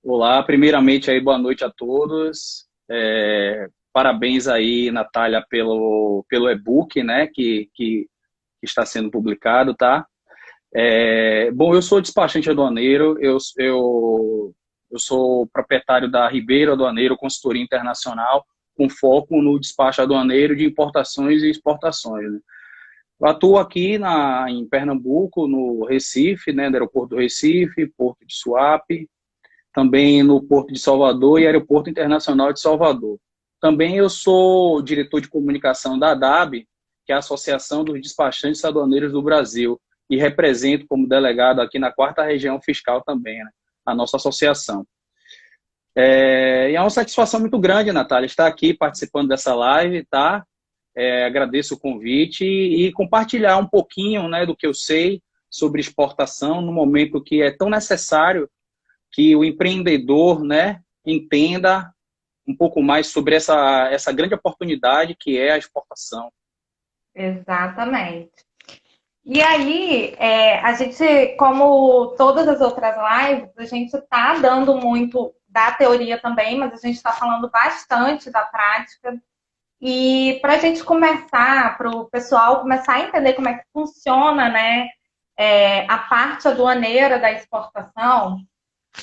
Olá, primeiramente aí boa noite a todos. Parabéns aí, Natália, pelo e-book, né, que está sendo publicado, tá? Bom, eu sou despachante aduaneiro, eu sou proprietário da Ribeiro Aduaneiro Consultoria Internacional, com foco no despacho aduaneiro de importações e exportações, né? Eu atuo aqui em Pernambuco, no Recife, né, no aeroporto do Recife, Porto de Suape, também no Porto de Salvador e Aeroporto Internacional de Salvador. Também eu sou diretor de comunicação da ADAB, que é a Associação dos Despachantes Aduaneiros do Brasil, e represento como delegado aqui na 4ª Região Fiscal também, né, a nossa associação. E é uma satisfação muito grande, Natália, estar aqui participando dessa live, tá? Agradeço o convite e compartilhar um pouquinho, né, do que eu sei sobre exportação no momento que é tão necessário que o empreendedor, né, entenda um pouco mais sobre essa grande oportunidade que é a exportação. Exatamente. E aí, a gente, como todas as outras lives, a gente está dando muito da teoria também, mas a gente está falando bastante da prática. E para a gente começar, para o pessoal começar a entender como é que funciona, né, a parte aduaneira da exportação,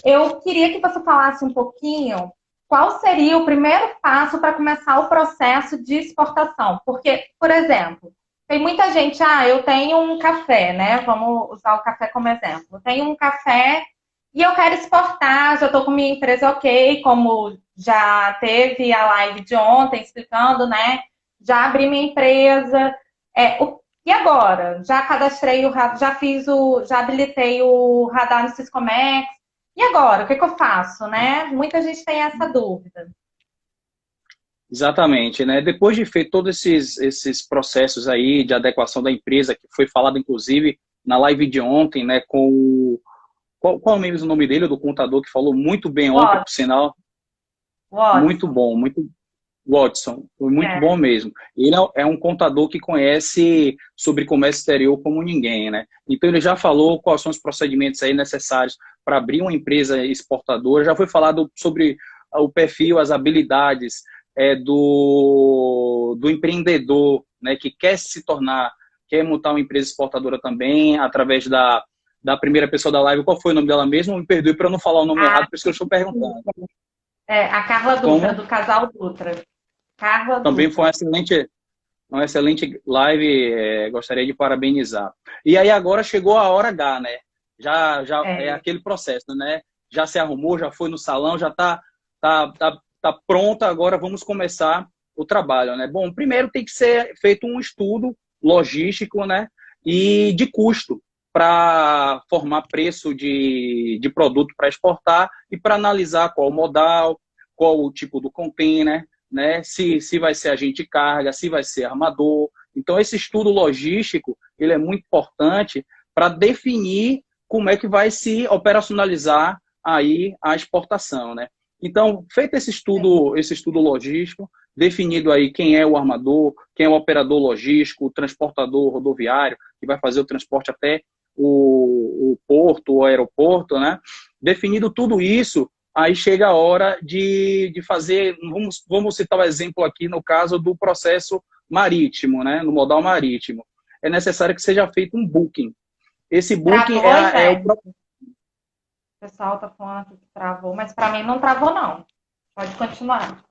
eu queria que você falasse um pouquinho qual seria o primeiro passo para começar o processo de exportação. Porque, por exemplo, tem muita gente, eu tenho um café, né? Vamos usar o café como exemplo. Eu tenho um café e eu quero exportar, já estou com minha empresa ok, como já teve a live de ontem explicando, né? Já abri minha empresa. E agora? Já cadastrei já habilitei o radar no Siscomex. E agora? O que eu faço, né? Muita gente tem essa dúvida. Exatamente, né? Depois de feito todos esses processos aí de adequação da empresa, que foi falado inclusive na live de ontem, né, com qual é mesmo o nome dele, do contador que falou muito bem ontem, por sinal, muito Watson. bom, muito Watson, foi muito bom É. mesmo. Ele é um contador que conhece sobre comércio exterior como ninguém, né? Então ele já falou quais são os procedimentos aí necessários para abrir uma empresa exportadora, já foi falado sobre o perfil, as habilidades do empreendedor, né, que quer se tornar, quer montar uma empresa exportadora também, através da primeira pessoa da live. Qual foi o nome dela mesmo? Me perdoe para eu não falar o nome A, errado, por isso que eu estou perguntando. a Carla Dutra, Como do casal Dutra. Carla também foi Dutra. uma excelente live, gostaria de parabenizar. E aí agora chegou a hora H, né? Já é É, aquele processo, né? Já se arrumou, já foi no salão, já tá pronta, agora vamos começar o trabalho, né? Bom, primeiro tem que ser feito um estudo logístico, né? E de custo para formar preço de produto para exportar e para analisar qual o modal, qual o tipo do container, né? Se vai ser agente de carga, se vai ser armador. Então, esse estudo logístico ele é muito importante para definir como é que vai se operacionalizar aí a exportação, né? Então, feito esse estudo logístico, definido aí quem é o armador, quem é o operador logístico, o transportador rodoviário, que vai fazer o transporte até o porto, o aeroporto, né? Definido tudo isso, aí chega a hora de fazer, vamos citar o exemplo aqui no caso do processo marítimo, né? No modal marítimo. É necessário que seja feito um booking. Esse booking travou, é o gente? O pessoal tá falando aqui que travou, mas para mim não travou, não. Pode continuar.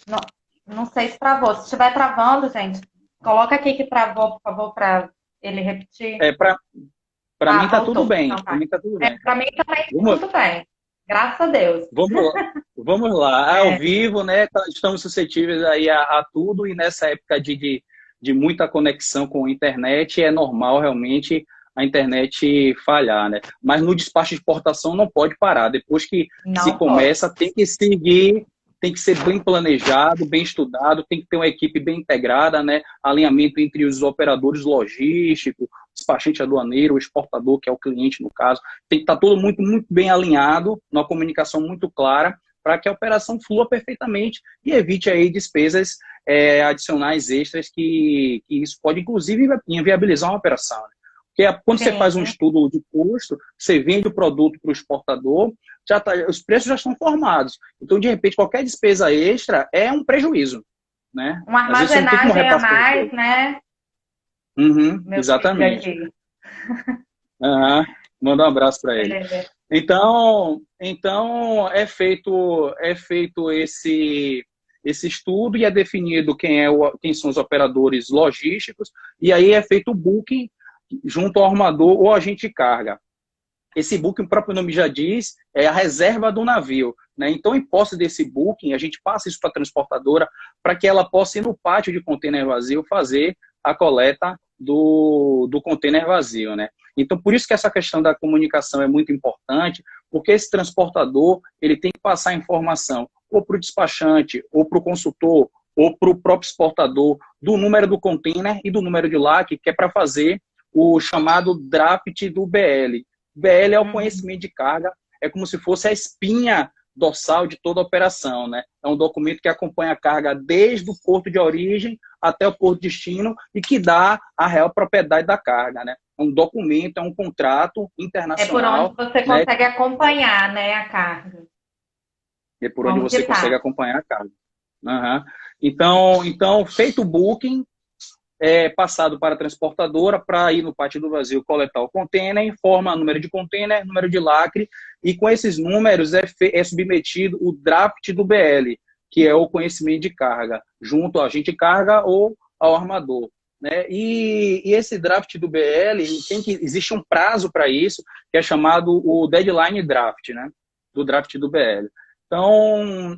Não, não sei se travou. Se estiver travando, gente, coloca aqui que travou, por favor, para ele repetir. é para mim tá tudo Voltou. bem. Então Para tá. mim tá tudo bem. Para mim também tá Vamos, tudo bem. Graças a Deus. vamos lá. Vamos lá. Ao É, vivo, né? Estamos suscetíveis aí a tudo e nessa época de muita conexão com a internet é normal realmente a internet falhar, né? Mas no despacho de exportação não pode parar. Depois que se não pode. começa, tem que seguir, tem que ser bem planejado, bem estudado, tem que ter uma equipe bem integrada, né? Alinhamento entre os operadores logísticos, o despachante aduaneiro, o exportador, que é o cliente no caso. Tem que estar tudo muito, muito bem alinhado, uma comunicação muito clara, para que a operação flua perfeitamente e evite aí despesas adicionais extras que isso pode, inclusive, inviabilizar uma operação, né? Porque quando você faz um Sim. estudo de custo, você vende o produto para o exportador, os preços já estão formados. Então, de repente, qualquer despesa extra é um prejuízo, né? Uma Às vezes você não tem como armazenagem a repassar o mais, preço. né? Uhum, Meu filho exatamente. aqui. Uhum, manda um abraço para ele. É, Então é feito esse estudo e é definido quem são os operadores logísticos, e aí é feito o booking junto ao armador ou agente de carga. Esse booking, o próprio nome já diz, é a reserva do navio, né? Então, em posse desse booking, a gente passa isso para a transportadora para que ela possa ir no pátio de container vazio fazer a coleta do container vazio, né? Então, por isso que essa questão da comunicação é muito importante, porque esse transportador ele tem que passar a informação ou para o despachante, ou para o consultor, ou para o próprio exportador do número do container e do número de LAC, que é para fazer o chamado draft do BL. BL é o conhecimento de carga, é como se fosse a espinha dorsal de toda a operação, né? É um documento que acompanha a carga desde o porto de origem até o porto de destino e que dá a real propriedade da carga, né? É um documento, é um contrato é por onde internacional, você né? consegue acompanhar, né, a carga. É por onde Como que você consegue tá? acompanhar a carga. Uhum. Então, feito o booking, é passado para a transportadora para ir no Pátio do Brasil coletar o container, informa número de container, número de lacre, e com esses números é submetido o draft do BL, que é o conhecimento de carga, junto ao agente de carga ou ao armador. Né? E esse draft do BL, existe um prazo para isso, que é chamado o deadline draft, né? Do draft do BL. Então,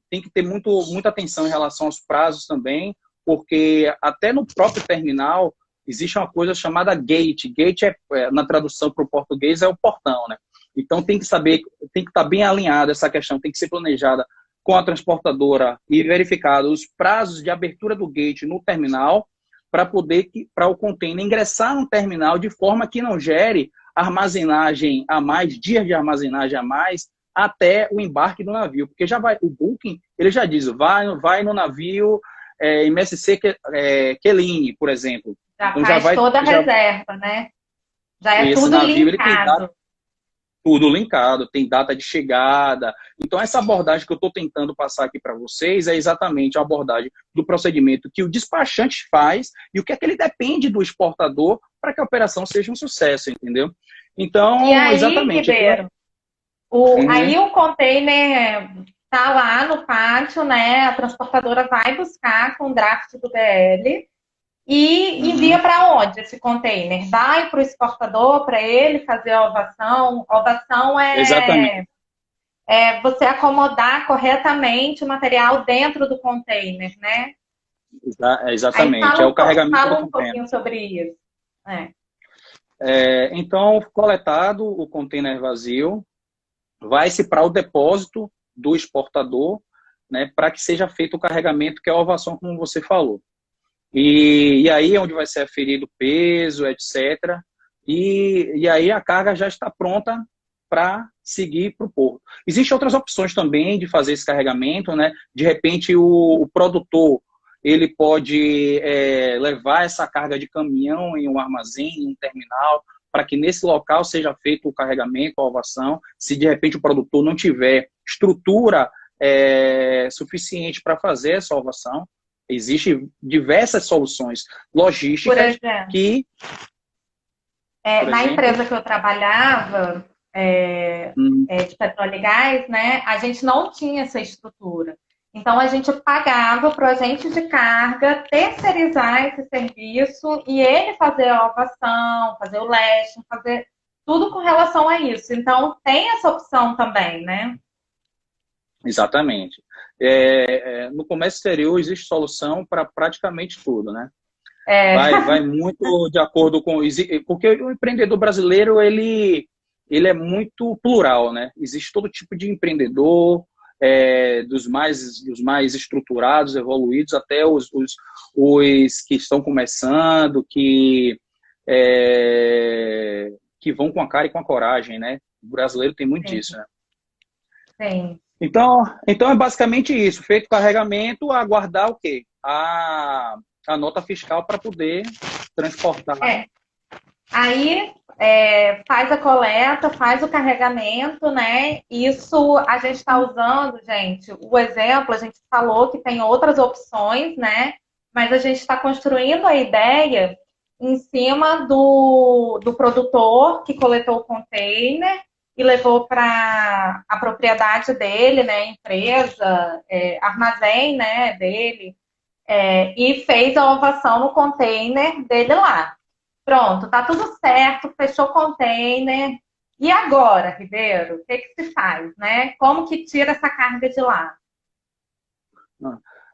tem que ter muita atenção em relação aos prazos também, porque até no próprio terminal existe uma coisa chamada gate. Gate, na tradução para o português, é o portão, né? Então tem que saber, tem que estar bem alinhada essa questão, tem que ser planejada com a transportadora e verificado os prazos de abertura do gate no terminal para o container ingressar no terminal de forma que não gere armazenagem a mais, dias de armazenagem a mais, até o embarque do navio, porque já vai, o booking, ele já diz, vai no navio MSC Queline, por exemplo. Já Então faz toda a reserva, né? Já é esse tudo navio ele tem linkado. tudo linkado, tem data de chegada. Então, essa abordagem que eu estou tentando passar aqui para vocês é exatamente a abordagem do procedimento que o despachante faz e o que é que ele depende do exportador para que a operação seja um sucesso, entendeu? Então, E aí, exatamente. Ribeiro, aí o container tá lá no pátio, né? A transportadora vai buscar com o draft do BL e envia para onde esse container? Vai para o exportador, para ele fazer a ovação. Ovação Exatamente. é você acomodar corretamente o material dentro do container, né? Aí Exatamente. É o carregamento do fala um container. pouquinho sobre isso. Então, coletado o container vazio, vai-se para o depósito do exportador, né, para que seja feito o carregamento, que é a ovação, como você falou. E aí é onde vai ser aferido o peso, etc. E aí a carga já está pronta para seguir para o porto. Existem outras opções também de fazer esse carregamento, né? De repente o produtor ele pode levar essa carga de caminhão em um armazém, em um terminal, para que nesse local seja feito o carregamento, a ovação. Se de repente o produtor não tiver estrutura suficiente para fazer essa ovação, existem diversas soluções logísticas. Por exemplo, que... na empresa que eu trabalhava, de petróleo e gás, né, a gente não tinha essa estrutura. Então, a gente pagava para o agente de carga terceirizar esse serviço e ele fazer a ovação, fazer o leste, fazer tudo com relação a isso. Então, tem essa opção também, né? Exatamente. No comércio exterior existe solução para praticamente tudo, né? Vai muito de acordo com... Porque o empreendedor brasileiro, ele é muito plural, né? Existe todo tipo de empreendedor, dos mais estruturados, evoluídos, até os que estão começando, que vão com a cara e com a coragem, né? O brasileiro tem muito disso, né? Sim. Então é basicamente isso. Feito o carregamento, aguardar o quê? A nota fiscal para poder transportar. Aí faz a coleta, faz o carregamento, né? Isso a gente está usando, gente, o exemplo, a gente falou que tem outras opções, né? Mas a gente está construindo a ideia em cima do produtor que coletou o container e levou para a propriedade dele, né? Empresa, armazém, né? Dele, e fez a ovação no container dele lá. Pronto, tá tudo certo, fechou o container. E agora, Ribeiro, o que que se faz, né? Como que tira essa carga de lá?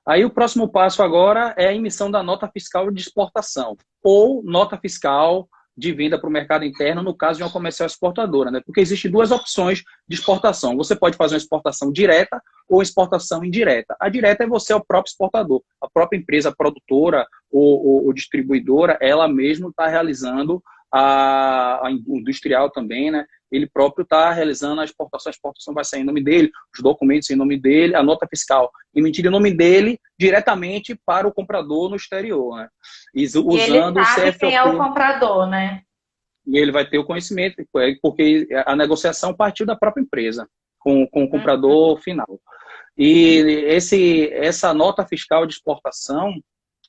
Aí o próximo passo agora é a emissão da nota fiscal de exportação ou nota fiscal de venda para o mercado interno, no caso de uma comercial exportadora, né? Porque existem duas opções de exportação. Você pode fazer uma exportação direta ou exportação indireta. A direta é você, o próprio exportador. A própria empresa produtora ou distribuidora, ela mesma está realizando a industrial também, né? Ele próprio está realizando a exportação vai sair em nome dele, os documentos em nome dele, a nota fiscal emitida em nome dele diretamente para o comprador no exterior, né? E ele Usando o sabe CFOP. quem é o comprador, né? E ele vai ter o conhecimento, porque a negociação partiu da própria empresa com o comprador final. E essa nota fiscal de exportação,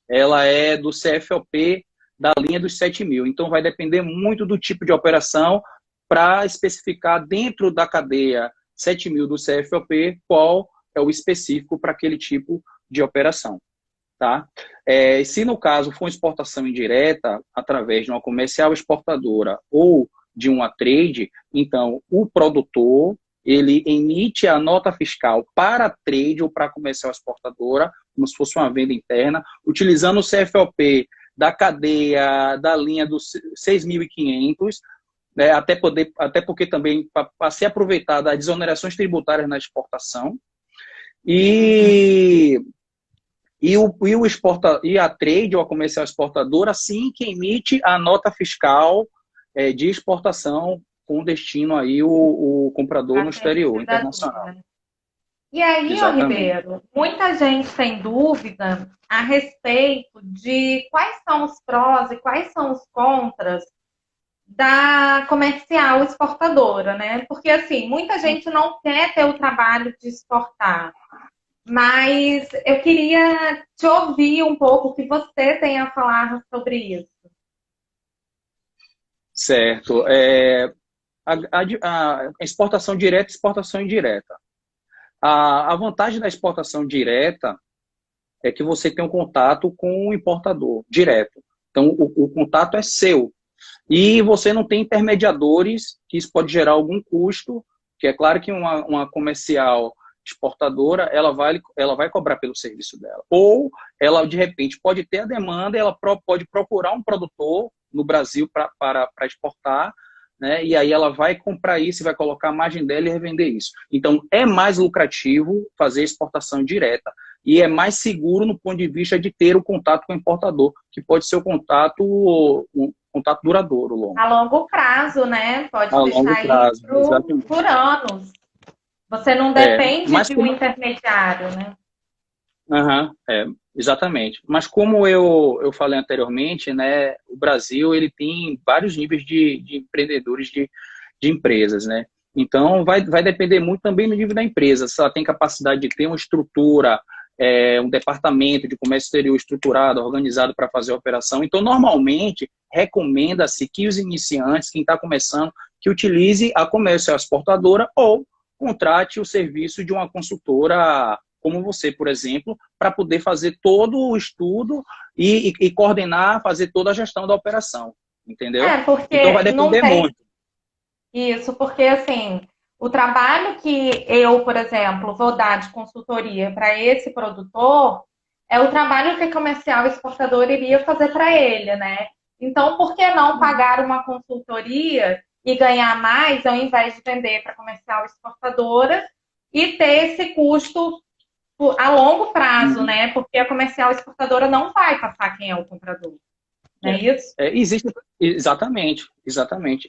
ela é do CFOP da linha dos 7.000. Então, vai depender muito do tipo de operação para especificar dentro da cadeia 7.000 do CFOP qual é o específico para aquele tipo de operação. Tá? Se no caso for uma exportação indireta, através de uma comercial exportadora ou de uma trade, então o produtor ele emite a nota fiscal para a trade ou para a comercial exportadora, como se fosse uma venda interna, utilizando o CFOP da cadeia da linha dos 6.500, né, até porque também para ser aproveitada as desonerações tributárias na exportação, e a trade ou a comercial exportadora, sim, que emite a nota fiscal de exportação com destino aí o comprador no exterior, internacional. E aí, ó, Exatamente. Ribeiro, muita gente tem dúvida a respeito de quais são os prós e quais são os contras da comercial exportadora, né? Porque, assim, muita gente não quer ter o trabalho de exportar. Mas eu queria te ouvir um pouco o que você tem a falar sobre isso. Certo. A exportação direta e exportação indireta. A vantagem da exportação direta é que você tem um contato com o importador direto. Então, o contato é seu. E você não tem intermediadores, que isso pode gerar algum custo, que é claro que uma comercial exportadora, ela vai cobrar pelo serviço dela. Ou ela, de repente, pode ter a demanda, ela pode procurar um produtor no Brasil para exportar, né? E aí ela vai comprar isso, vai colocar a margem dela e revender isso. Então, é mais lucrativo fazer exportação direta e é mais seguro no ponto de vista de ter o contato com o importador, que pode ser um contato duradouro, longo. A longo prazo, né? Pode deixar aí por anos. Você não depende de um intermediário, né? Exatamente. Mas como eu falei anteriormente, né, o Brasil ele tem vários níveis de empreendedores de empresas, né? Então, vai depender muito também do nível da empresa, se ela tem capacidade de ter uma estrutura, um departamento de comércio exterior estruturado, organizado para fazer a operação. Então, normalmente, recomenda-se que os iniciantes, quem está começando, que utilize a comercial exportadora ou contrate o serviço de uma consultora como você, por exemplo, para poder fazer todo o estudo e coordenar, fazer toda a gestão da operação, entendeu? Porque então vai depender muito. Isso, porque assim, o trabalho que eu, por exemplo, vou dar de consultoria para esse produtor é o trabalho que a comercial exportadora iria fazer para ele, né? Então, por que não pagar uma consultoria e ganhar mais ao invés de vender para comercial exportadora e ter esse custo a longo prazo, né? Porque a comercial exportadora não vai passar quem é o comprador. Não é isso? Exatamente.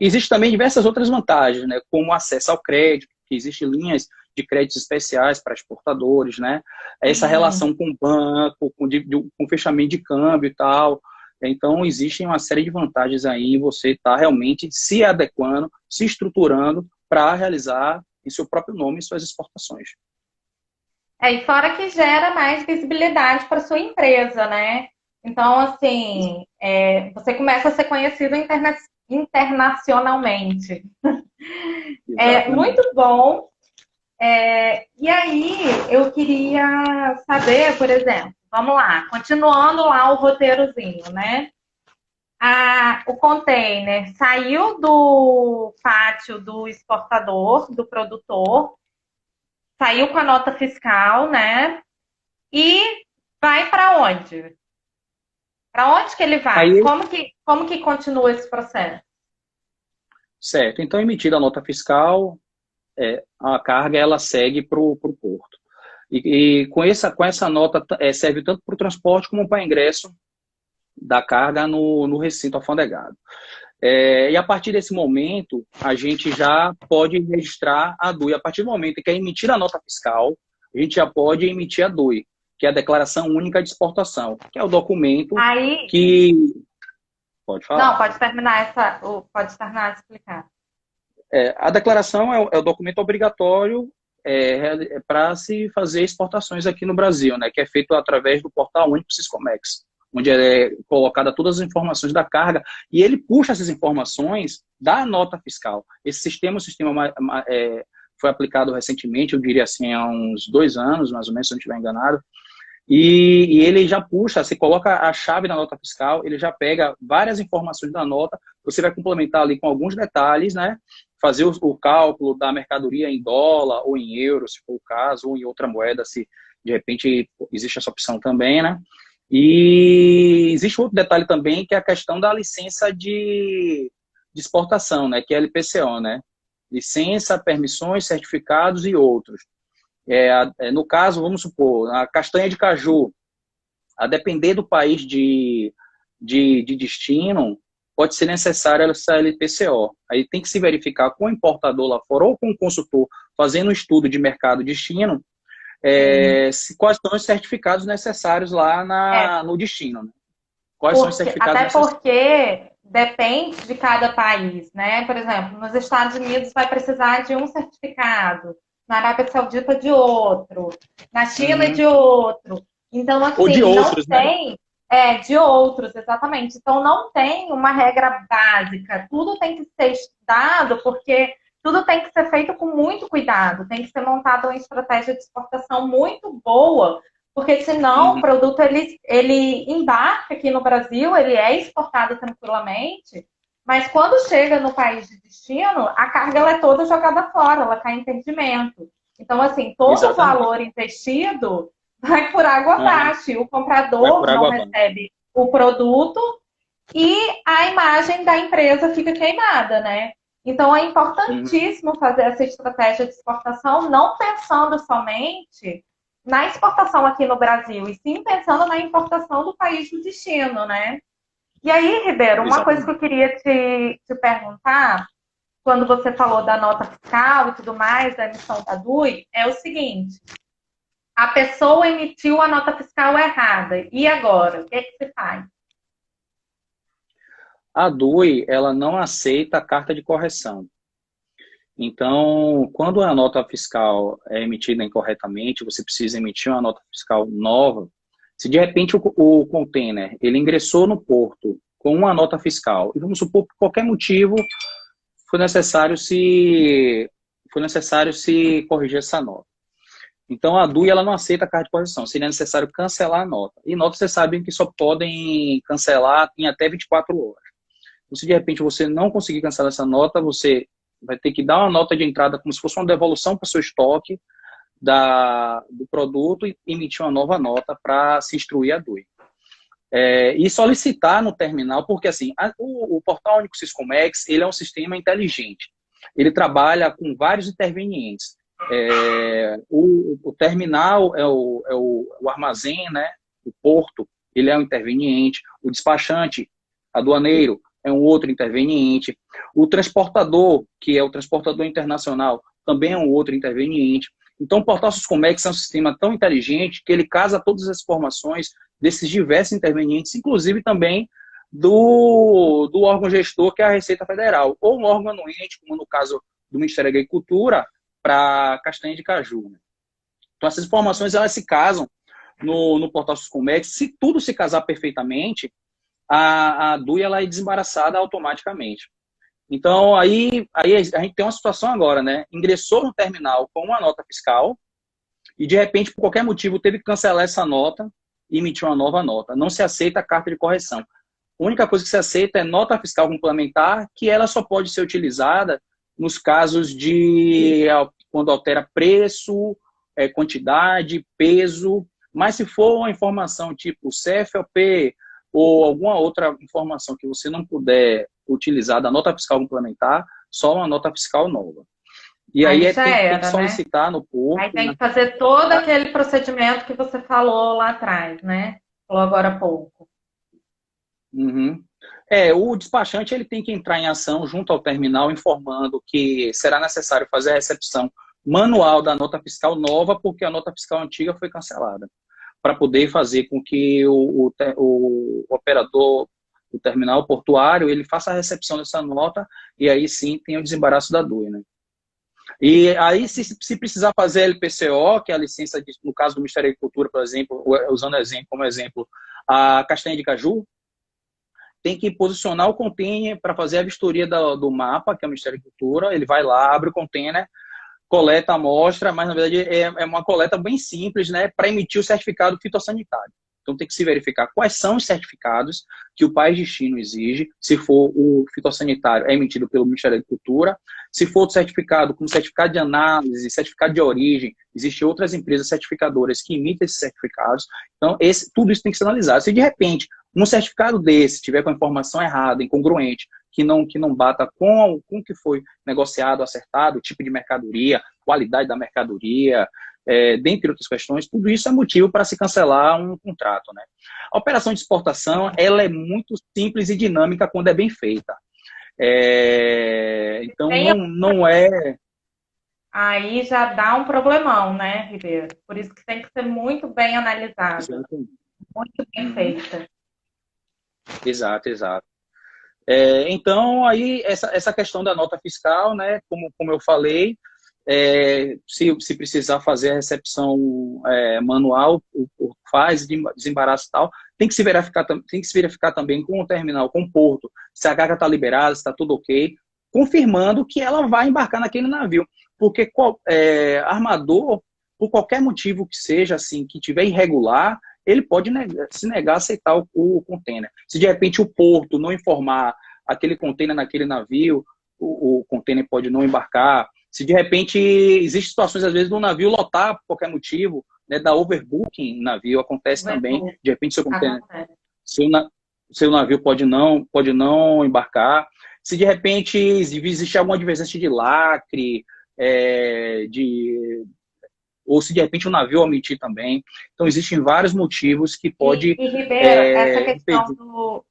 Existem também diversas outras vantagens, né? Como acesso ao crédito, que existem linhas de créditos especiais para exportadores, né? Essa relação com o banco, com fechamento de câmbio e tal. Então, existem uma série de vantagens aí em você estar realmente se adequando, se estruturando para realizar em seu próprio nome suas exportações. E fora que gera mais visibilidade para sua empresa, né? Então, assim, você começa a ser conhecido internacionalmente. É muito Exatamente. bom. E aí, eu queria saber, por exemplo, vamos lá, continuando lá o roteirozinho, né? O container saiu do pátio do exportador, do produtor, saiu com a nota fiscal, né? E vai para onde? Para onde que ele vai? Aí, Como que continua esse processo? certo. Então, emitida a nota fiscal, a carga ela segue para o porto. E com essa nota serve tanto para o transporte como para o ingresso da carga no recinto alfandegado. E a partir desse momento, a gente já pode registrar a DUI. A partir do momento em que é emitida a nota fiscal, a gente já pode emitir a DUI, que é a Declaração Única de Exportação, que é o documento Aí, que... Pode falar. não, pode terminar de explicar. A declaração é o documento obrigatório para se fazer exportações aqui no Brasil, né, que é feito através do portal único Siscomex, onde é colocada todas as informações da carga, e ele puxa essas informações da nota fiscal. Esse sistema, foi aplicado recentemente, eu diria assim, há uns 2 anos, mais ou menos, se eu não estiver enganado, e ele já puxa, você coloca a chave da nota fiscal, ele já pega várias informações da nota, você vai complementar ali com alguns detalhes, né? Fazer o cálculo da mercadoria em dólar ou em euro, se for o caso, ou em outra moeda, se de repente existe essa opção também, né? E existe outro detalhe também, que é a questão da licença de exportação, né? Que é a LPCO, né? Licença, permissões, certificados e outros. No caso, vamos supor, a castanha de caju, a depender do país de destino, pode ser necessária essa LPCO. Aí tem que se verificar com o importador lá fora ou com o consultor fazendo um estudo de mercado destino, quais são os certificados necessários lá no destino. Né? Quais são os certificados até necessários? porque depende de cada país, né? Por exemplo, nos Estados Unidos vai precisar de um certificado, na Arábia Saudita de outro, na China de outro. Então, Ou de assim, não outros, né? tem. De outros, exatamente. Então, não tem uma regra básica. Tudo tem que ser estudado, porque tudo tem que ser feito com muito cuidado. Tem que ser montada uma estratégia de exportação muito boa, porque senão o produto ele embarca aqui no Brasil, ele é exportado tranquilamente, mas quando chega no país de destino, a carga ela é toda jogada fora, ela cai em perdimento. Então, assim, todo o valor investido vai por água abaixo. O comprador não recebe o produto e a imagem da empresa fica queimada, né? Então, é importantíssimo fazer essa estratégia de exportação, não pensando somente na exportação aqui no Brasil, e sim pensando na importação do país do destino, né? E aí, Ribeiro, uma coisa que eu queria te perguntar, quando você falou da nota fiscal e tudo mais, da emissão da DUI, é o seguinte: a pessoa emitiu a nota fiscal errada, e agora? O que é que se faz? A DUI, ela não aceita a carta de correção. Então, quando a nota fiscal é emitida incorretamente, você precisa emitir uma nota fiscal nova. Se de repente o container ele ingressou no porto com uma nota fiscal, e vamos supor que por qualquer motivo foi necessário se corrigir essa nota. Então, a DUI ela não aceita a carta de correção, seria necessário cancelar a nota. E notas, vocês sabem que só podem cancelar em até 24 horas. Então, se de repente você não conseguir cancelar essa nota, você vai ter que dar uma nota de entrada como se fosse uma devolução para o seu estoque do produto e emitir uma nova nota para se instruir a DUI. E solicitar no terminal, porque assim, o Portal Único Siscomex, ele é um sistema inteligente. Ele trabalha com vários intervenientes. O terminal é o armazém, né? O porto, ele é um interveniente. O despachante, aduaneiro, é um outro interveniente. O transportador, que é o transportador internacional, também é um outro interveniente. Então, o Portal Siscomex é um sistema tão inteligente que ele casa todas as informações desses diversos intervenientes, inclusive também do órgão gestor, que é a Receita Federal, ou um órgão anuente, como no caso do Ministério da Agricultura, para castanha de caju. Né? Então, essas informações elas se casam no portal Suscomex. Se tudo se casar perfeitamente, a DUI ela é desembaraçada automaticamente. Então, aí a gente tem uma situação agora, né? Ingressou no terminal com uma nota fiscal e, de repente, por qualquer motivo, teve que cancelar essa nota e emitir uma nova nota. Não se aceita a carta de correção. A única coisa que se aceita é nota fiscal complementar, que ela só pode ser utilizada nos casos de quando altera preço, quantidade, peso, mas se for uma informação tipo CFOP ou alguma outra informação que você não puder utilizar da nota fiscal complementar, só uma nota fiscal nova. E aí tem que solicitar, né? No porto. Aí tem que fazer todo aquele procedimento que você falou lá atrás, né? Falou agora há pouco. Uhum. O despachante ele tem que entrar em ação junto ao terminal informando que será necessário fazer a recepção manual da nota fiscal nova, porque a nota fiscal antiga foi cancelada, para poder fazer com que o operador do terminal portuário ele faça a recepção dessa nota e aí sim tem o desembaraço da DUI, né? E aí, se precisar fazer LPCO, que é a licença, no caso do Ministério da Agricultura, por exemplo, usando como exemplo, a castanha de caju, tem que posicionar o container para fazer a vistoria do mapa, que é o Ministério da Agricultura. Ele vai lá, abre o container, coleta a amostra, mas na verdade é uma coleta bem simples, né, para emitir o certificado fitossanitário. Então tem que se verificar quais são os certificados que o país destino exige. Se for o fitossanitário, é emitido pelo Ministério da Agricultura. Se for o certificado, como certificado de análise, certificado de origem, existem outras empresas certificadoras que emitem esses certificados. Então, tudo isso tem que ser analisado. Se de repente um certificado desse tiver com a informação errada, incongruente, que não bata com o que foi negociado, acertado, o tipo de mercadoria, qualidade da mercadoria, dentre outras questões, tudo isso é motivo para se cancelar um contrato, né? A operação de exportação ela é muito simples e dinâmica quando é bem feita. Então, não é... Aí já dá um problemão, né, Ribeiro? Por isso que tem que ser muito bem analisado. Exatamente. Muito bem feita. Exato. Então, aí, essa questão da nota fiscal, né, como eu falei, se precisar fazer a recepção manual, faz, desembaraço e tal, tem que se verificar também com o terminal, com o porto, se a carga está liberada, se está tudo ok, confirmando que ela vai embarcar naquele navio. Porque armador, por qualquer motivo que seja, assim, que tiver irregular, ele pode se negar a aceitar o container. Se de repente o porto não informar aquele container naquele navio, o container pode não embarcar. Se de repente existem situações, às vezes, do navio lotar por qualquer motivo, né, da overbooking no navio, acontece também. De repente seu navio pode não embarcar. Se de repente existe alguma divergência de lacre, ou se de repente o navio omitir também. Então, existem vários motivos que pode... E Ribeiro,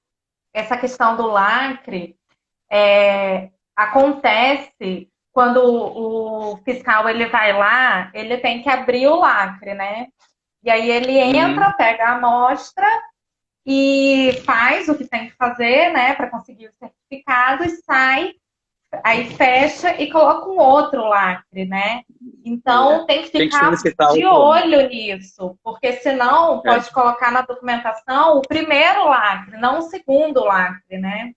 essa questão do lacre acontece quando o fiscal ele vai lá, ele tem que abrir o lacre, né? E aí ele entra, pega a amostra e faz o que tem que fazer, né, para conseguir o certificado e sai, aí fecha e coloca um outro lacre, né? Então tem que ficar de olho nisso, porque senão pode colocar na documentação o primeiro lacre, não o segundo lacre, né?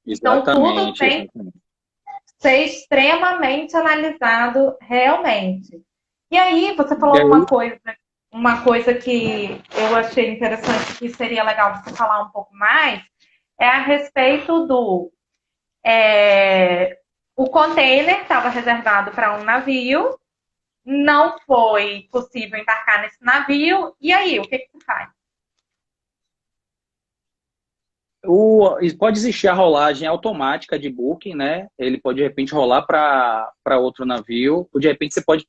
Então tudo tem que ser extremamente analisado realmente. E aí você falou uma coisa que eu achei interessante, que seria legal você falar um pouco mais, é a respeito do... o container estava reservado para um navio, não foi possível embarcar nesse navio, e aí, o que você faz? Pode existir a rolagem automática de booking, né? Ele pode, de repente, rolar para outro navio, ou de repente você pode,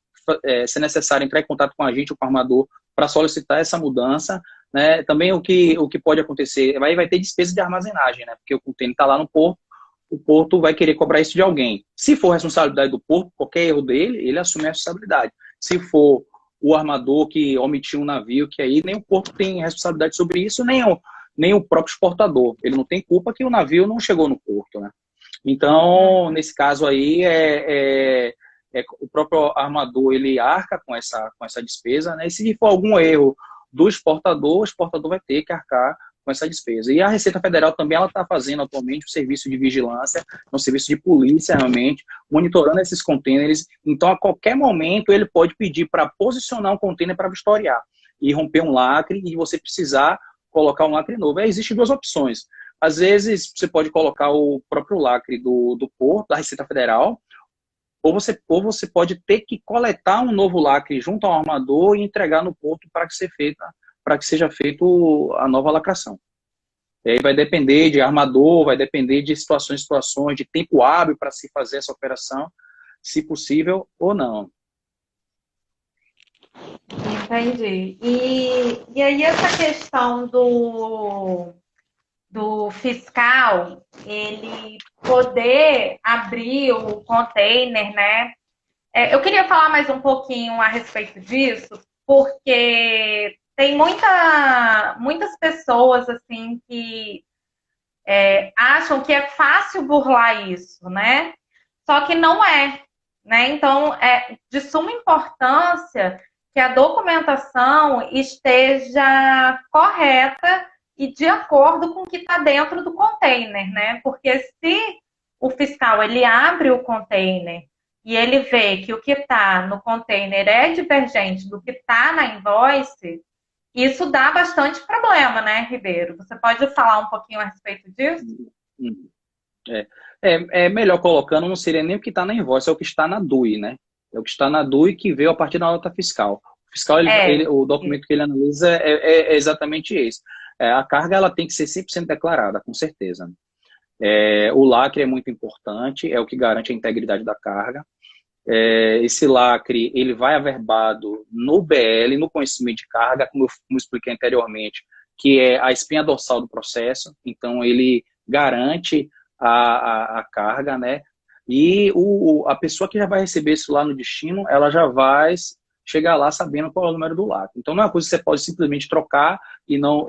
se necessário, entrar em contato com a gente ou com o armador para solicitar essa mudança, né? Também o que pode acontecer, vai ter despesa de armazenagem, né? Porque o container está lá no porto, o porto vai querer cobrar isso de alguém. Se for responsabilidade do porto, qualquer erro dele, ele assume a responsabilidade. Se for o armador que omitiu um navio, que aí nem o porto tem responsabilidade sobre isso, nem nem o próprio exportador. Ele não tem culpa que o navio não chegou no porto, né? Então, nesse caso aí, o próprio armador, ele arca com essa despesa, né? E se for algum erro do exportador, o exportador vai ter que arcar com essa despesa. E a Receita Federal também, ela está fazendo atualmente o serviço de vigilância, um serviço de polícia, realmente, monitorando esses contêineres. Então, a qualquer momento, ele pode pedir para posicionar um contêiner para vistoriar e romper um lacre e você precisar colocar um lacre novo. Existem duas opções. Às vezes, você pode colocar o próprio lacre do porto, da Receita Federal, ou você pode ter que coletar um novo lacre junto ao armador e entregar no porto para que seja feito a nova lacração. E aí vai depender de armador, vai depender de situações, de tempo hábil para se fazer essa operação, se possível ou não. Entendi. E aí essa questão do fiscal, ele poder abrir o container, né? Eu queria falar mais um pouquinho a respeito disso, porque tem muitas pessoas assim que acham que é fácil burlar isso, né? Só que não é, né? Então, é de suma importância que a documentação esteja correta e de acordo com o que está dentro do container, né? Porque se o fiscal ele abre o container e ele vê que o que está no container é divergente do que está na invoice, isso dá bastante problema, né, Ribeiro? Você pode falar um pouquinho a respeito disso? É melhor colocando, não seria nem o que está na invoice, é o que está na DUI, né? É o que está na DUI que veio a partir da nota fiscal. O fiscal, o documento que ele analisa é exatamente esse. A carga ela tem que ser 100% declarada, com certeza. O lacre é muito importante, é o que garante a integridade da carga. Esse lacre ele vai averbado no BL, no conhecimento de carga, como eu expliquei anteriormente, que é a espinha dorsal do processo. Então, ele garante a carga, né? E a pessoa que já vai receber isso lá no destino, ela já vai chegar lá sabendo qual é o número do lacre. Então, não é uma coisa que você pode simplesmente trocar e não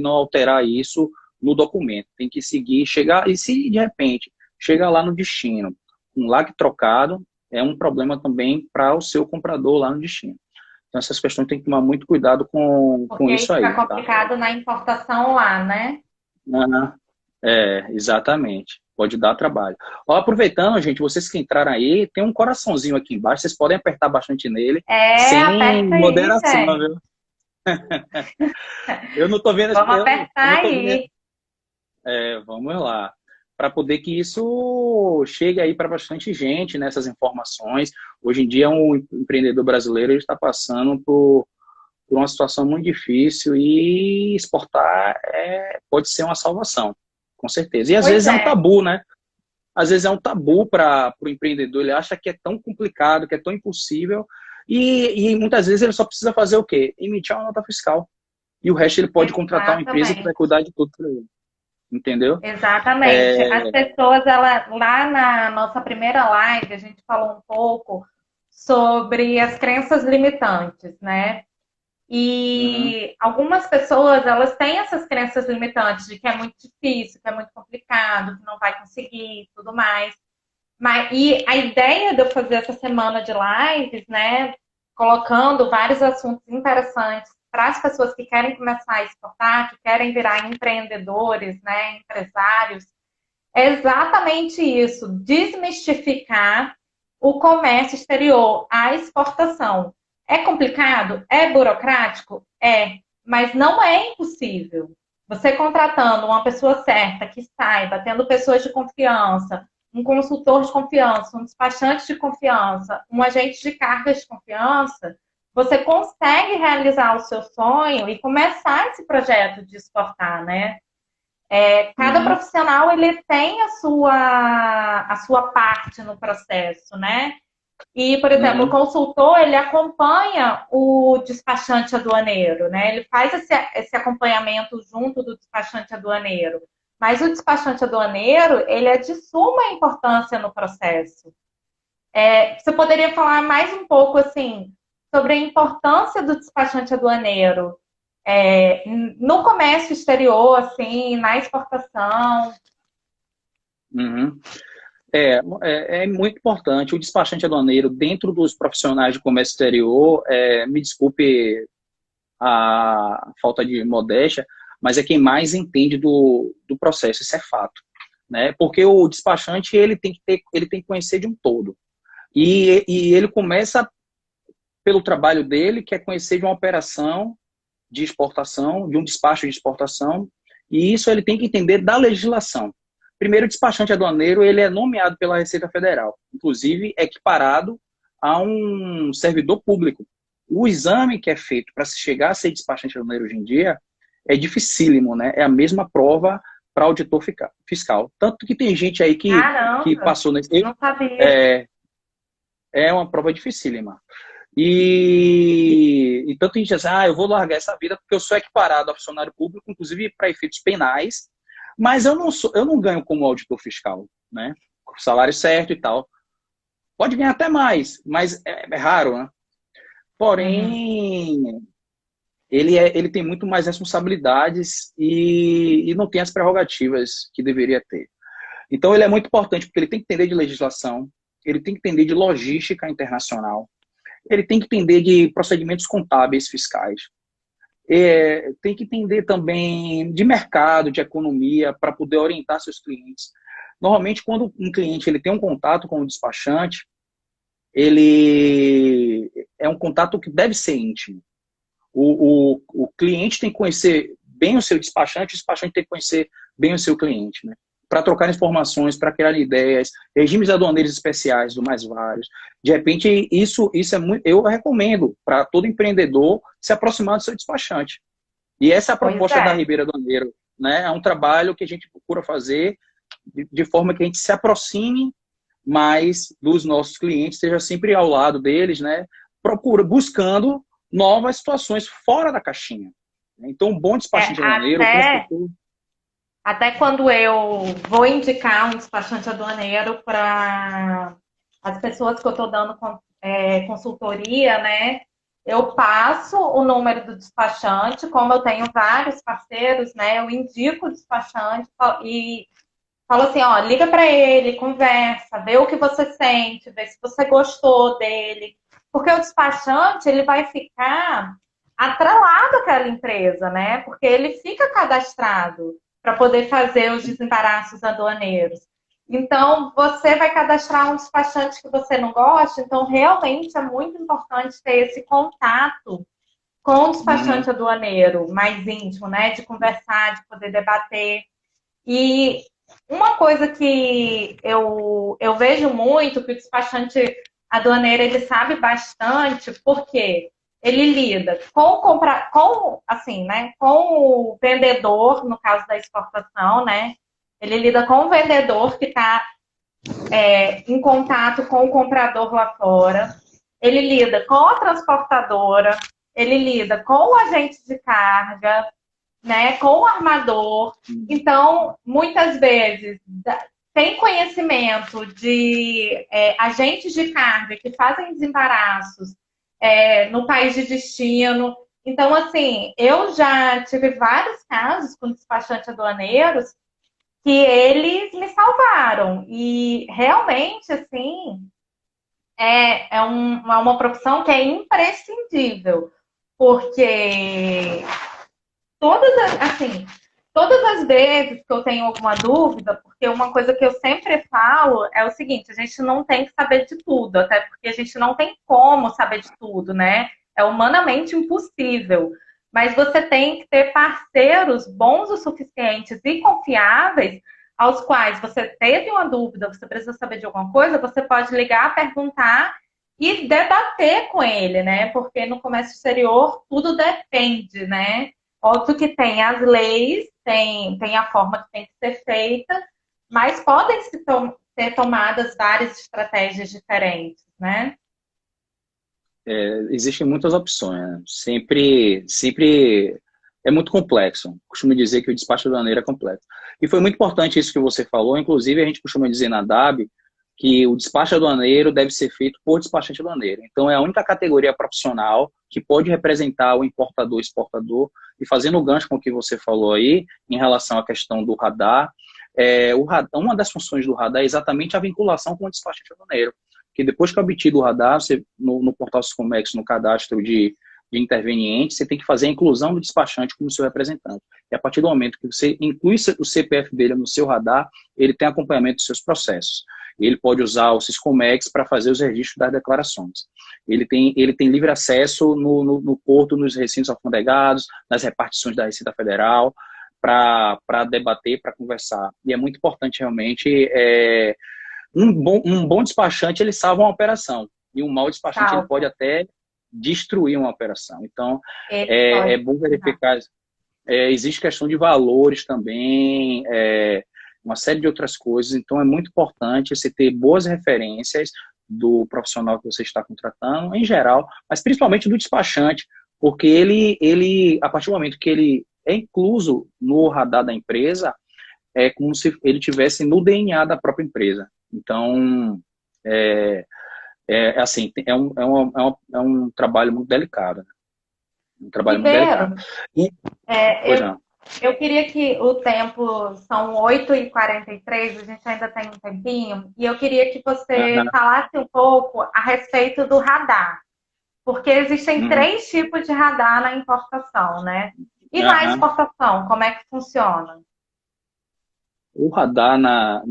alterar isso no documento. Tem que seguir, chegar, e se de repente chegar lá no destino, um lacre trocado, é um problema também para o seu comprador lá no destino. Então, essas questões tem que tomar muito cuidado com isso aí. Fica complicado na importação lá, né? Exatamente. Pode dar trabalho. Aproveitando, gente, vocês que entraram aí, tem um coraçãozinho aqui embaixo, vocês podem apertar bastante nele, sem moderação, viu? Eu não tô vendo... Vamos apertar aí. Vamos lá. Para poder que isso chegue aí para bastante gente, nessas informações. Hoje em dia, um empreendedor brasileiro está passando por uma situação muito difícil e exportar pode ser uma salvação, com certeza. E às vezes é um tabu, né? Às vezes é um tabu para o empreendedor, ele acha que é tão complicado, que é tão impossível, e muitas vezes ele só precisa fazer o quê? Emitir uma nota fiscal. E o resto ele pode contratar uma empresa que vai cuidar de tudo para ele. Entendeu? Exatamente. As pessoas, lá na nossa primeira live, a gente falou um pouco sobre as crenças limitantes, né? E algumas pessoas, elas têm essas crenças limitantes de que é muito difícil, que é muito complicado, que não vai conseguir, tudo mais. E a ideia de eu fazer essa semana de lives, né, colocando vários assuntos interessantes para as pessoas que querem começar a exportar, que querem virar empreendedores, né, empresários, é exatamente isso, desmistificar o comércio exterior, a exportação. É complicado? É burocrático? Mas não é impossível. Você contratando uma pessoa certa, que saiba, tendo pessoas de confiança, um consultor de confiança, um despachante de confiança, um agente de cargas de confiança, você consegue realizar o seu sonho e começar esse projeto de exportar, né? Cada profissional, ele tem a sua parte no processo, né? E, por exemplo, o consultor, ele acompanha o despachante aduaneiro, né? Ele faz esse acompanhamento junto do despachante aduaneiro. Mas o despachante aduaneiro, ele é de suma importância no processo. Você poderia falar mais um pouco, assim, sobre a importância do despachante aduaneiro no comércio exterior, assim, na exportação? Uhum. É muito importante. O despachante aduaneiro, dentro dos profissionais de comércio exterior, me desculpe a falta de modéstia, mas é quem mais entende do processo, isso é fato, né? Porque o despachante ele tem que conhecer de um todo. E ele começa pelo trabalho dele, que é conhecer de uma operação de exportação, de um despacho de exportação, e isso ele tem que entender da legislação. Primeiro, o despachante aduaneiro ele é nomeado pela Receita Federal, inclusive equiparado a um servidor público. O exame que é feito para se chegar a ser despachante aduaneiro hoje em dia é dificílimo, né? É a mesma prova para auditor fiscal. Tanto que tem gente aí que Caramba, passou nesse... não sabia. É, é uma prova dificílima. E tanto a gente diz, eu vou largar essa vida porque eu sou equiparado a funcionário público, inclusive para efeitos penais, mas eu não ganho como auditor fiscal, né? Com salário certo e tal. Pode ganhar até mais, mas é raro, né? Uhum. Porém, ele tem muito mais responsabilidades e não tem as prerrogativas que deveria ter. Então, ele é muito importante porque ele tem que entender de legislação, ele tem que entender de logística internacional, ele tem que entender de procedimentos contábeis fiscais, tem que entender também de mercado, de economia, para poder orientar seus clientes. Normalmente, quando um cliente ele tem um contato com o despachante, ele é um contato que deve ser íntimo. O cliente tem que conhecer bem o seu despachante, o despachante tem que conhecer bem o seu cliente, né? Para trocar informações, para criar ideias, regimes aduaneiros especiais do mais vários. De repente, isso é muito. Eu recomendo para todo empreendedor se aproximar do seu despachante. E essa é a Pois proposta da é. Ribeira Aduaneiro, né? É um trabalho que a gente procura fazer de forma que a gente se aproxime mais dos nossos clientes, esteja sempre ao lado deles, né? Buscando novas situações fora da caixinha. Então, um bom É, despachante aduaneiro, o até, construtor. até quando eu vou indicar um despachante aduaneiro para as pessoas que eu estou dando consultoria, né? Eu passo o número do despachante, como eu tenho vários parceiros, né? Eu indico o despachante e falo assim, ó, liga para ele, conversa, vê o que você sente, vê se você gostou dele. Porque o despachante, ele vai ficar atrelado àquela empresa, né? Porque ele fica cadastrado para poder fazer os desembaraços aduaneiros. Então, você vai cadastrar um despachante que você não gosta, então realmente é muito importante ter esse contato com o Uhum, despachante aduaneiro mais íntimo, né? De conversar, de poder debater. E uma coisa que eu vejo muito, que o despachante aduaneiro ele sabe bastante, porque ele lida assim, né, com o vendedor, no caso da exportação, né? Ele lida com o vendedor que está em contato com o comprador lá fora. Ele lida com a transportadora, ele lida com o agente de carga, né, com o armador. Então, muitas vezes, tem conhecimento de agentes de carga que fazem desembaraços no país de destino. Então, assim, eu já tive vários casos com despachantes aduaneiros que eles me salvaram. E realmente, assim, é uma profissão que é imprescindível, porque assim, todas as vezes que eu tenho alguma dúvida, porque uma coisa que eu sempre falo é o seguinte, a gente não tem que saber de tudo, até porque a gente não tem como saber de tudo, né? É humanamente impossível. Mas você tem que ter parceiros bons o suficientes e confiáveis aos quais você teve uma dúvida, você precisa saber de alguma coisa, você pode ligar, perguntar e debater com ele, né? Porque no comércio exterior tudo depende, né? Óbvio que tem as leis, tem a forma que tem que ser feita, mas podem ser tomadas várias estratégias diferentes, né? Existem muitas opções, né? Sempre é muito complexo. Costumo dizer que o despacho aduaneiro é complexo. E foi muito importante isso que você falou. Inclusive, a gente costuma dizer na DAB que o despacho aduaneiro deve ser feito por despachante aduaneiro. Então, é a única categoria profissional que pode representar o importador e exportador. E fazendo o gancho com o que você falou aí, em relação à questão do radar, uma das funções do radar é exatamente a vinculação com o despachante aduaneiro. Que depois que é obtido o radar, você, no portal Siscomex, no cadastro de interveniente, você tem que fazer a inclusão do despachante como seu representante. E a partir do momento que você inclui o CPF dele no seu radar, ele tem acompanhamento dos seus processos. Ele pode usar o Siscomex para fazer os registros das declarações. Ele tem livre acesso no porto, nos recintos alfandegados, nas repartições da Receita Federal, para debater, para conversar. E é muito importante, realmente, um bom despachante, ele salva uma operação. E um mau despachante, ele pode até destruir uma operação. Então, é bom verificar. Existe questão de valores também, uma série de outras coisas. Então, é muito importante você ter boas referências do profissional que você está contratando, em geral, mas principalmente do despachante, porque ele a partir do momento que ele é incluso no radar da empresa, é como se ele tivesse no DNA da própria empresa. Então, assim, é um trabalho muito delicado. Né? Um trabalho muito delicado. Eu queria que o tempo são 8h43, a gente ainda tem um tempinho, e eu queria que você falasse um pouco a respeito do radar. Porque existem 3 tipos de radar na importação, né? E na exportação, como é que funciona? O radar na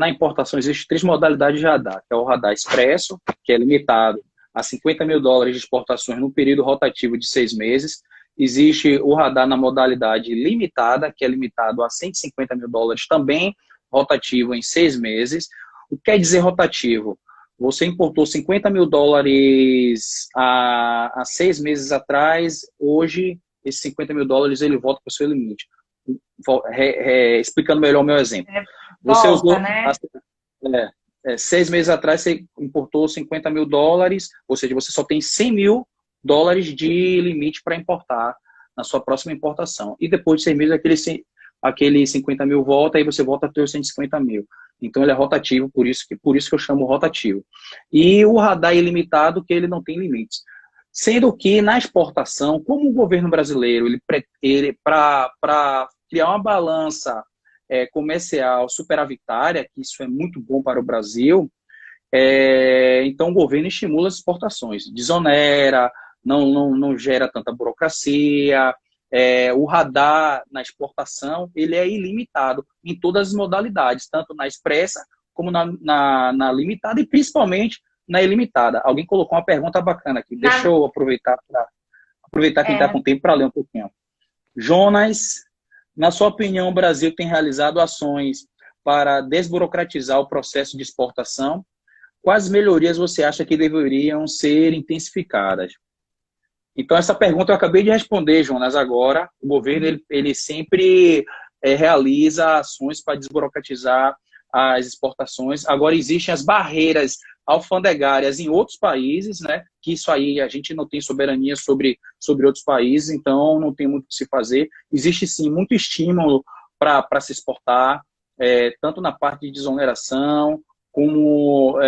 importação existe 3 modalidades de radar, que é o radar expresso, que é limitado a $50 mil de exportações no período rotativo de 6 meses. Existe o radar na modalidade limitada, que é limitado a $150 mil também, rotativo em 6 meses. O que quer dizer rotativo? Você importou $50 mil há 6 meses atrás, hoje esses $50 mil ele volta para o seu limite. Explicando melhor o meu exemplo. Você usou, né? 6 meses atrás você importou $50 mil, ou seja, você só tem $100 mil de limite para importar na sua próxima importação. E depois de 6 meses, aquele 50 mil volta, aí você volta a ter os 150 mil. Então ele é rotativo, por isso que eu chamo rotativo. E o radar ilimitado, que ele não tem limites. Sendo que na exportação, como o governo brasileiro, ele para criar uma balança comercial superavitária, que isso é muito bom para o Brasil, então o governo estimula as exportações, desonera, não gera tanta burocracia. O radar na exportação ele é ilimitado em todas as modalidades, tanto na expressa como na limitada e principalmente na ilimitada. Alguém colocou uma pergunta bacana aqui. Deixa eu aproveitar quem está com tempo para ler um pouquinho. Jonas, na sua opinião, o Brasil tem realizado ações para desburocratizar o processo de exportação? Quais melhorias você acha que deveriam ser intensificadas? Então, essa pergunta eu acabei de responder, Jonas, agora. O governo ele sempre realiza ações para desburocratizar as exportações. Agora, existem as barreiras alfandegárias em outros países, né? Que isso aí a gente não tem soberania sobre outros países, então não tem muito o que se fazer. Existe, sim, muito estímulo para se exportar, tanto na parte de desoneração, como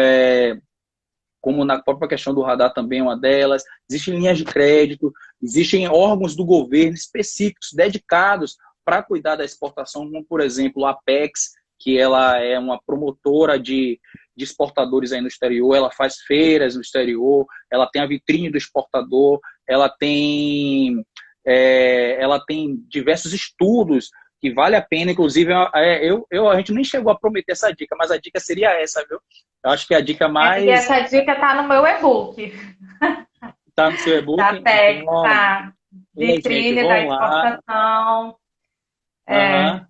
na própria questão do radar também é uma delas. Existem linhas de crédito, existem órgãos do governo específicos, dedicados para cuidar da exportação, como, por exemplo, a Apex, que ela é uma promotora de exportadores aí no exterior, ela faz feiras no exterior, ela tem a vitrine do exportador, ela tem diversos estudos que vale a pena, inclusive, a gente nem chegou a prometer essa dica, mas a dica seria essa, viu? Eu acho que a dica mais... E essa dica tá no meu e-book. Tá no seu e-book? Da PEC, tá. Vitrine da exportação.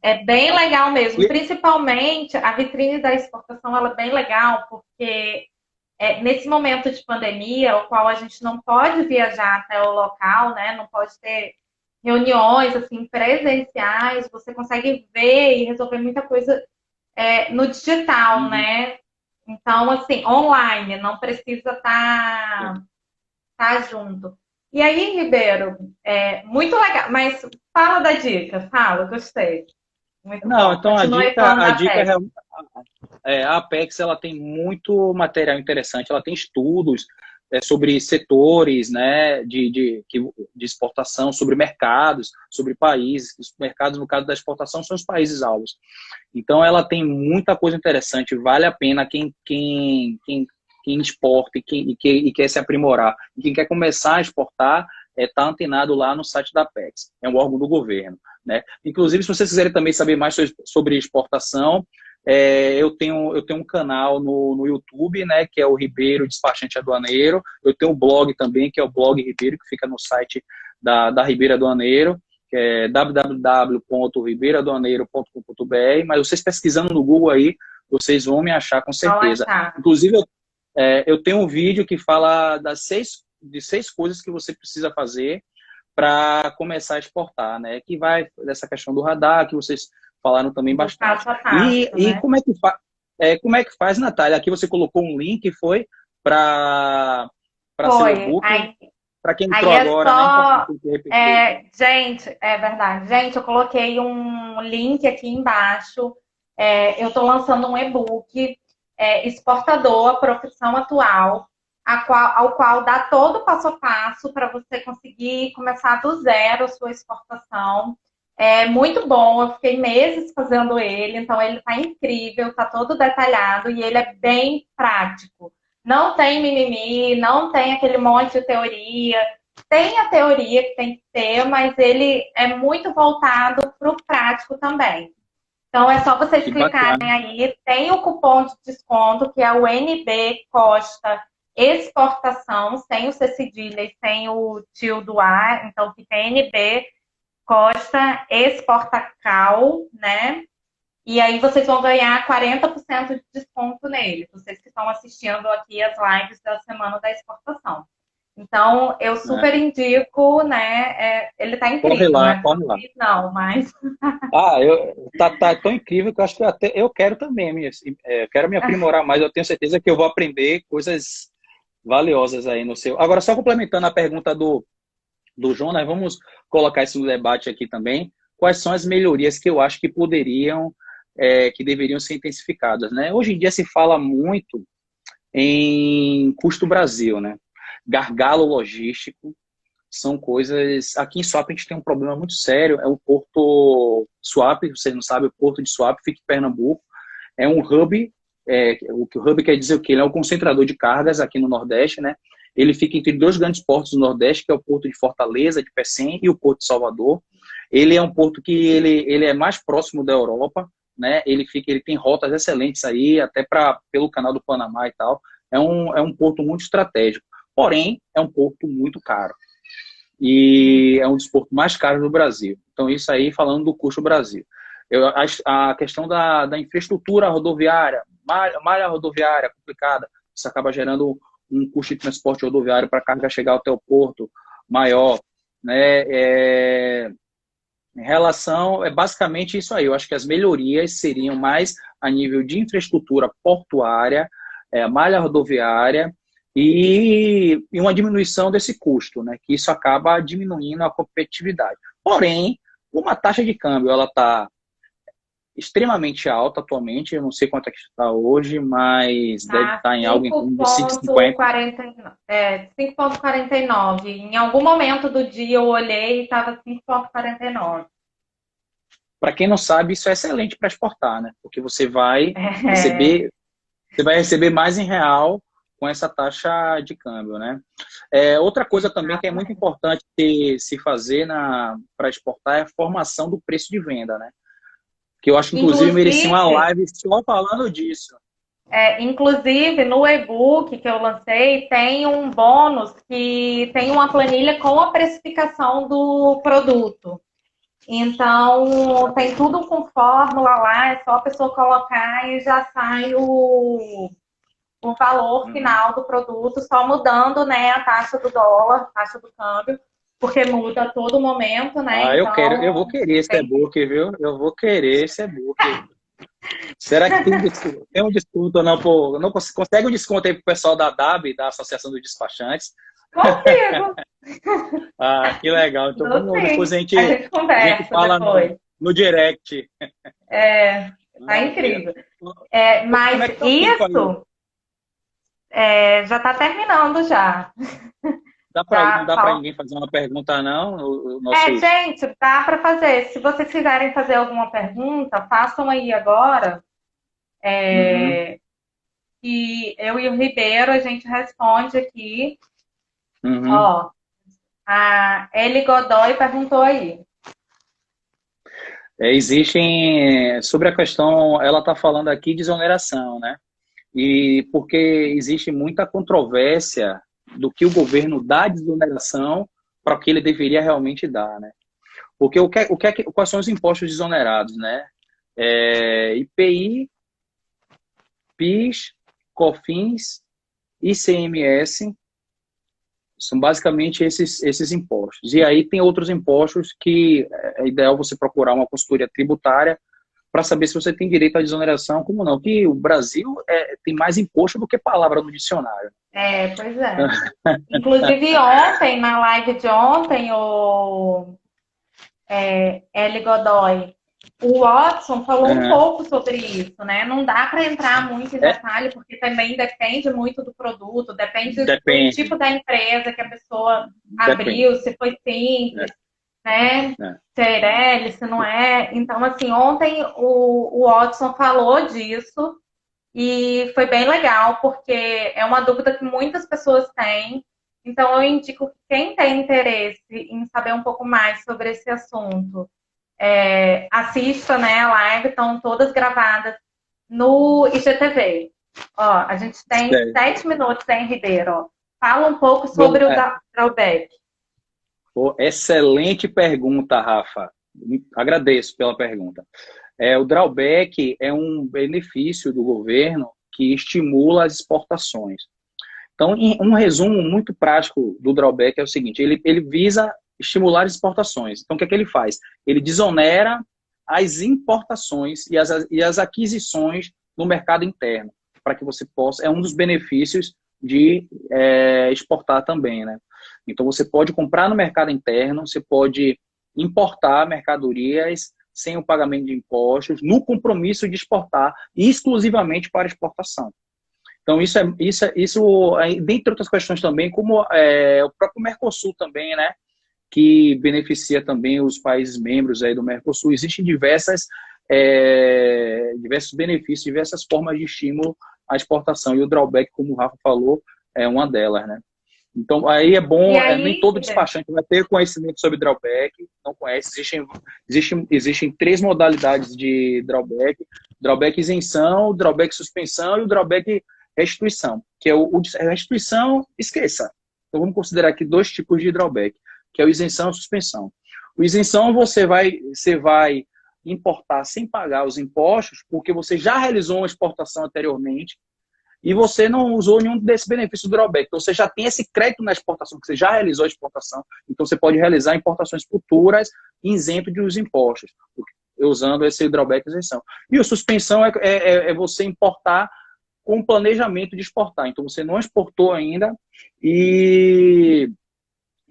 É bem legal mesmo. Principalmente, a vitrine da exportação, ela é bem legal, porque nesse momento de pandemia, o qual a gente não pode viajar até o local, né? Não pode ter reuniões assim presenciais, você consegue ver e resolver muita coisa no digital, né? Então, assim, online, não precisa estar junto. E aí, Ribeiro, muito legal, mas fala da dica, gostei. Muito Não, bom. então Continue falando a da dica PEC. a Apex ela tem muito material interessante, ela tem estudos sobre setores, né, de exportação, sobre mercados, sobre países. Os mercados, no caso da exportação, são os países alvos. Então, ela tem muita coisa interessante, vale a pena quem exporta e quer se aprimorar, quem quer começar a exportar, está antenado lá no site da Apex, é um órgão do governo, né? Inclusive, se vocês quiserem também saber mais sobre exportação, eu tenho um canal no YouTube, né, que é o Ribeiro Despachante Aduaneiro. Eu tenho um blog também, que é o Blog Ribeiro, que fica no site da Ribeiro Aduaneiro, que é www.ribeiraduaneiro.com.br. Mas vocês pesquisando no Google aí, vocês vão me achar com Vão certeza. achar. Inclusive, eu tenho um vídeo que fala de seis coisas que você precisa fazer para começar a exportar, né? Que vai dessa questão do radar, que vocês falaram também Do bastante. passo a passo, E né? como é que faz, Natália? Aqui você colocou um link, foi para seu Foi. e-book. Para quem Aí entrou é agora, né? só. Importante repetir. Gente, é verdade. Gente, eu coloquei um link aqui embaixo. Eu estou lançando um e-book, Exportador, a Profissão Atual, ao qual dá todo o passo a passo para você conseguir começar do zero a sua exportação. É muito bom, eu fiquei meses fazendo ele, então ele está incrível, está todo detalhado e ele é bem prático. Não tem mimimi, não tem aquele monte de teoria. Tem a teoria que tem que ter, mas ele é muito voltado para o prático também. Então é só vocês Que clicarem bacana. aí, tem o cupom de desconto, que é o NB Costa Exportação, sem o C cedilha e sem o tio do A, então fica NB Costa Exportacal, né? E aí vocês vão ganhar 40% de desconto nele, vocês que estão assistindo aqui as lives da Semana da Exportação. Então, eu Né? super indico, né? Ele tá Corre incrível, lá, né? corre lá. Não, mas Tá tão incrível que eu acho que eu quero também, eu quero me aprimorar mais. Eu tenho certeza que eu vou aprender coisas valiosas aí no seu. Agora, só complementando a pergunta do Jonas, vamos colocar isso no debate aqui também. Quais são as melhorias que eu acho que que deveriam ser intensificadas, né? Hoje em dia se fala muito em custo Brasil, né? Gargalo logístico, são coisas... Aqui em Suape a gente tem um problema muito sério, é o Porto Suape, vocês não sabem, o Porto de Suape fica em Pernambuco, é um hub, o que o hub quer dizer o quê? Ele é um concentrador de cargas aqui no Nordeste, né? Ele fica entre dois grandes portos do Nordeste, que é o Porto de Fortaleza, de Pecém, e o Porto de Salvador. Ele é um porto que ele é mais próximo da Europa, né? Ele tem rotas excelentes aí, até pelo canal do Panamá e tal. É um porto muito estratégico. Porém, é um porto muito caro. E é um dos portos mais caros do Brasil. Então, isso aí falando do custo Brasil. A questão da infraestrutura rodoviária, malha rodoviária complicada, isso acaba gerando um custo de transporte rodoviário para a carga chegar até o porto maior, né? Em relação, é basicamente isso aí. Eu acho que as melhorias seriam mais a nível de infraestrutura portuária, malha rodoviária e uma diminuição desse custo, né? Que isso acaba diminuindo a competitividade. Porém, uma taxa de câmbio, ela está extremamente alta atualmente, eu não sei quanto é que está hoje, mas deve estar em algo em torno de 5,50. 5,49. Em algum momento do dia eu olhei e estava 5,49. Para quem não sabe, isso é excelente para exportar, né? Porque você vai receber mais em real com essa taxa de câmbio, né? Outra coisa também que é muito importante se fazer para exportar é a formação do preço de venda, né? Que eu acho que, inclusive, merecia uma live só falando disso. Inclusive, no e-book que eu lancei, tem um bônus que tem uma planilha com a precificação do produto. Então, tem tudo com fórmula lá, é só a pessoa colocar e já sai o valor final do produto, só mudando, né, a taxa do dólar, a taxa do câmbio, porque muda a todo momento, né? Então, eu vou querer esse e-book, viu? Eu vou querer esse e-book. Será que tem desconto? Tem um desconto ou não? Não consegue um desconto aí pro pessoal da DAB, da Associação dos Despachantes? Consigo. Que legal. Então, depois a gente conversa fala depois. no direct. Tá Ah, incrível. como Mas é que tá o tempo aí? isso já está terminando já. Não Já dá para falta. ninguém fazer uma pergunta, não? O nosso... Gente, dá para fazer. Se vocês quiserem fazer alguma pergunta, façam aí agora. Uhum, E eu e o Ribeiro, a gente responde aqui. uhum. Ó, a Eli Godoy perguntou aí. Sobre a questão, ela está falando aqui de exoneração, né? E porque existe muita controvérsia do que o governo dá de exoneração para o que ele deveria realmente dar, né? Porque quais são os impostos desonerados, né? IPI, PIS, COFINS, ICMS, são basicamente esses impostos. E aí tem outros impostos que é ideal você procurar uma consultoria tributária para saber se você tem direito à desoneração, como não. Que o Brasil tem mais imposto do que palavra no dicionário. Pois é. Inclusive ontem, na live de ontem, o Eli Godoy, o Watson falou um Uhum. pouco sobre isso, né? Não dá para entrar muito em É, detalhe, porque também depende muito do produto, depende do depende, tipo da empresa que a pessoa depende. abriu, se foi simples, É, né? é. Se é Eireli, se não é. Então, assim, ontem o Watson falou disso e foi bem legal, porque é uma dúvida que muitas pessoas têm. Então, eu indico que quem tem interesse em saber um pouco mais sobre esse assunto, assista, né, a live, estão todas gravadas no IGTV. Ó, a gente tem Sério. 7 minutos, hein, Ribeiro? Ó. Fala um pouco Vamos, sobre o drawback. excelente pergunta, Rafa. Agradeço pela pergunta. O drawback é um benefício do governo que estimula as exportações. Então, um resumo muito prático do drawback é o seguinte: ele visa estimular as exportações. Então, o que é que ele faz? Ele desonera as importações e as aquisições no mercado interno, para que você possa. É um dos benefícios de exportar também, né? Então, você pode comprar no mercado interno, você pode importar mercadorias sem o pagamento de impostos, no compromisso de exportar exclusivamente para exportação. Então, dentre outras questões também, como o próprio Mercosul também, né, que beneficia também os países membros aí do Mercosul. Existem diversos benefícios, diversas formas de estímulo à exportação, e o drawback, como o Rafa falou, é uma delas, né. Então, aí é E bom, nem aí, todo despachante vai ter conhecimento sobre drawback, não conhece. Existem três modalidades de drawback: drawback isenção, drawback suspensão e o drawback restituição, que é restituição, esqueça. Então, vamos considerar aqui dois tipos de drawback, que é o isenção e suspensão. O isenção você vai importar sem pagar os impostos, porque você já realizou uma exportação anteriormente, e você não usou nenhum desses benefícios do drawback. Então, você já tem esse crédito na exportação, que você já realizou a exportação. Então, você pode realizar importações futuras isento dos impostos, usando esse drawback isenção. E a suspensão é você importar com planejamento de exportar. Então, você não exportou ainda e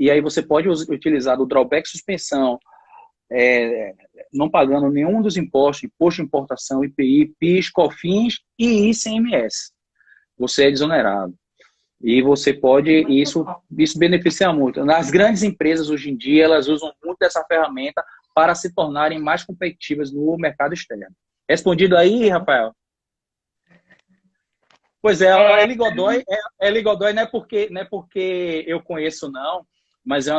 aí você pode utilizar do drawback suspensão, não pagando nenhum dos impostos, imposto de importação, IPI, PIS, COFINS e ICMS. Você é desonerado. E você pode, isso beneficia muito. As grandes empresas, hoje em dia, elas usam muito dessa ferramenta para se tornarem mais competitivas no mercado externo. Respondido aí, Rafael? Pois é, a Eli Godoy não é porque eu conheço, não, mas é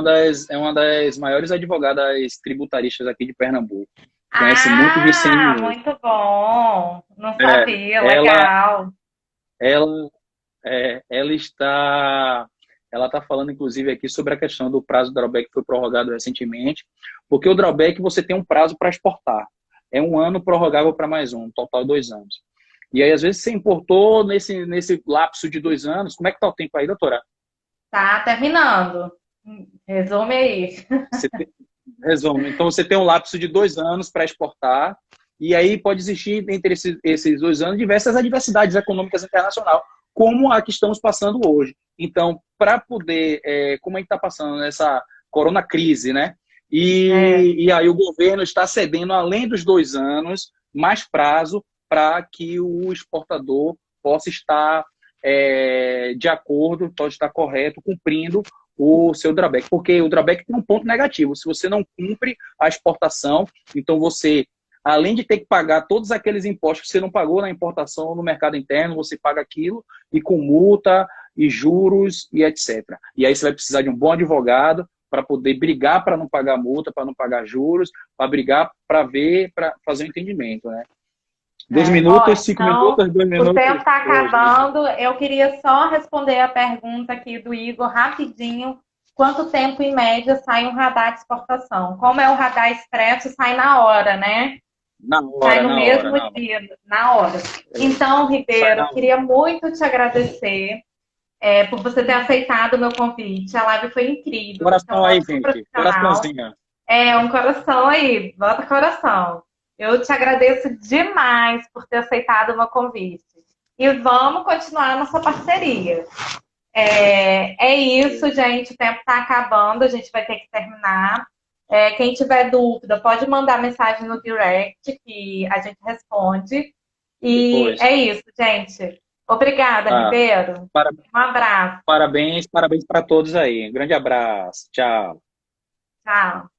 uma das maiores advogadas tributaristas aqui de Pernambuco. Conhece muito de ICMS. muito bom. Não É, sabia, ela, legal. ela, ela está falando, inclusive, aqui sobre a questão do prazo do drawback que foi prorrogado recentemente, porque o drawback você tem um prazo para exportar. É 1 ano prorrogável para mais um total 2 anos. E aí, às vezes, você importou nesse lapso de 2 anos. Como é que está o tempo aí, doutora? Tá terminando. Resume aí. Você tem, resumo. Então, você tem um lapso de 2 anos para exportar, e aí pode existir, entre esses 2 anos, diversas adversidades econômicas internacionais, como a que estamos passando hoje. Então, para poder, como a gente está passando nessa corona crise, né? E aí o governo está cedendo, além dos 2 anos, mais prazo para que o exportador possa estar de acordo, pode estar correto, cumprindo o seu drawback. Porque o drawback tem um ponto negativo. Se você não cumpre a exportação, então você, além de ter que pagar todos aqueles impostos que você não pagou na importação ou no mercado interno, você paga aquilo e com multa e juros e etc. E aí você vai precisar de um bom advogado para poder brigar para não pagar multa, para não pagar juros, para brigar para ver, para fazer um entendimento, né? 2 minutos, 5 minutos, Então, 2 minutos. o tempo está Hoje, né? acabando. Eu queria só responder a pergunta aqui do Igor rapidinho. Quanto tempo, em média, sai um radar de exportação? Como é o radar expresso, sai na hora, né? Na Sai hora, no na hora, mesmo na hora. dia, na hora. Então, Sai Ribeiro, na hora. queria muito te agradecer por você ter aceitado o meu convite. A live foi incrível. Você é um Coração aí, ótimo gente. profissional. Coraçãozinho. É um coração aí, bota coração. Eu te agradeço demais por ter aceitado o meu convite. E vamos continuar a nossa parceria. É isso, gente. O tempo está acabando, a gente vai ter que terminar. Quem tiver dúvida, pode mandar mensagem no direct que a gente responde. E Depois. é isso, gente. Obrigada, Ah, Ribeiro. para- Um abraço. parabéns, parabéns para todos aí. Um grande abraço. Tchau. Tchau.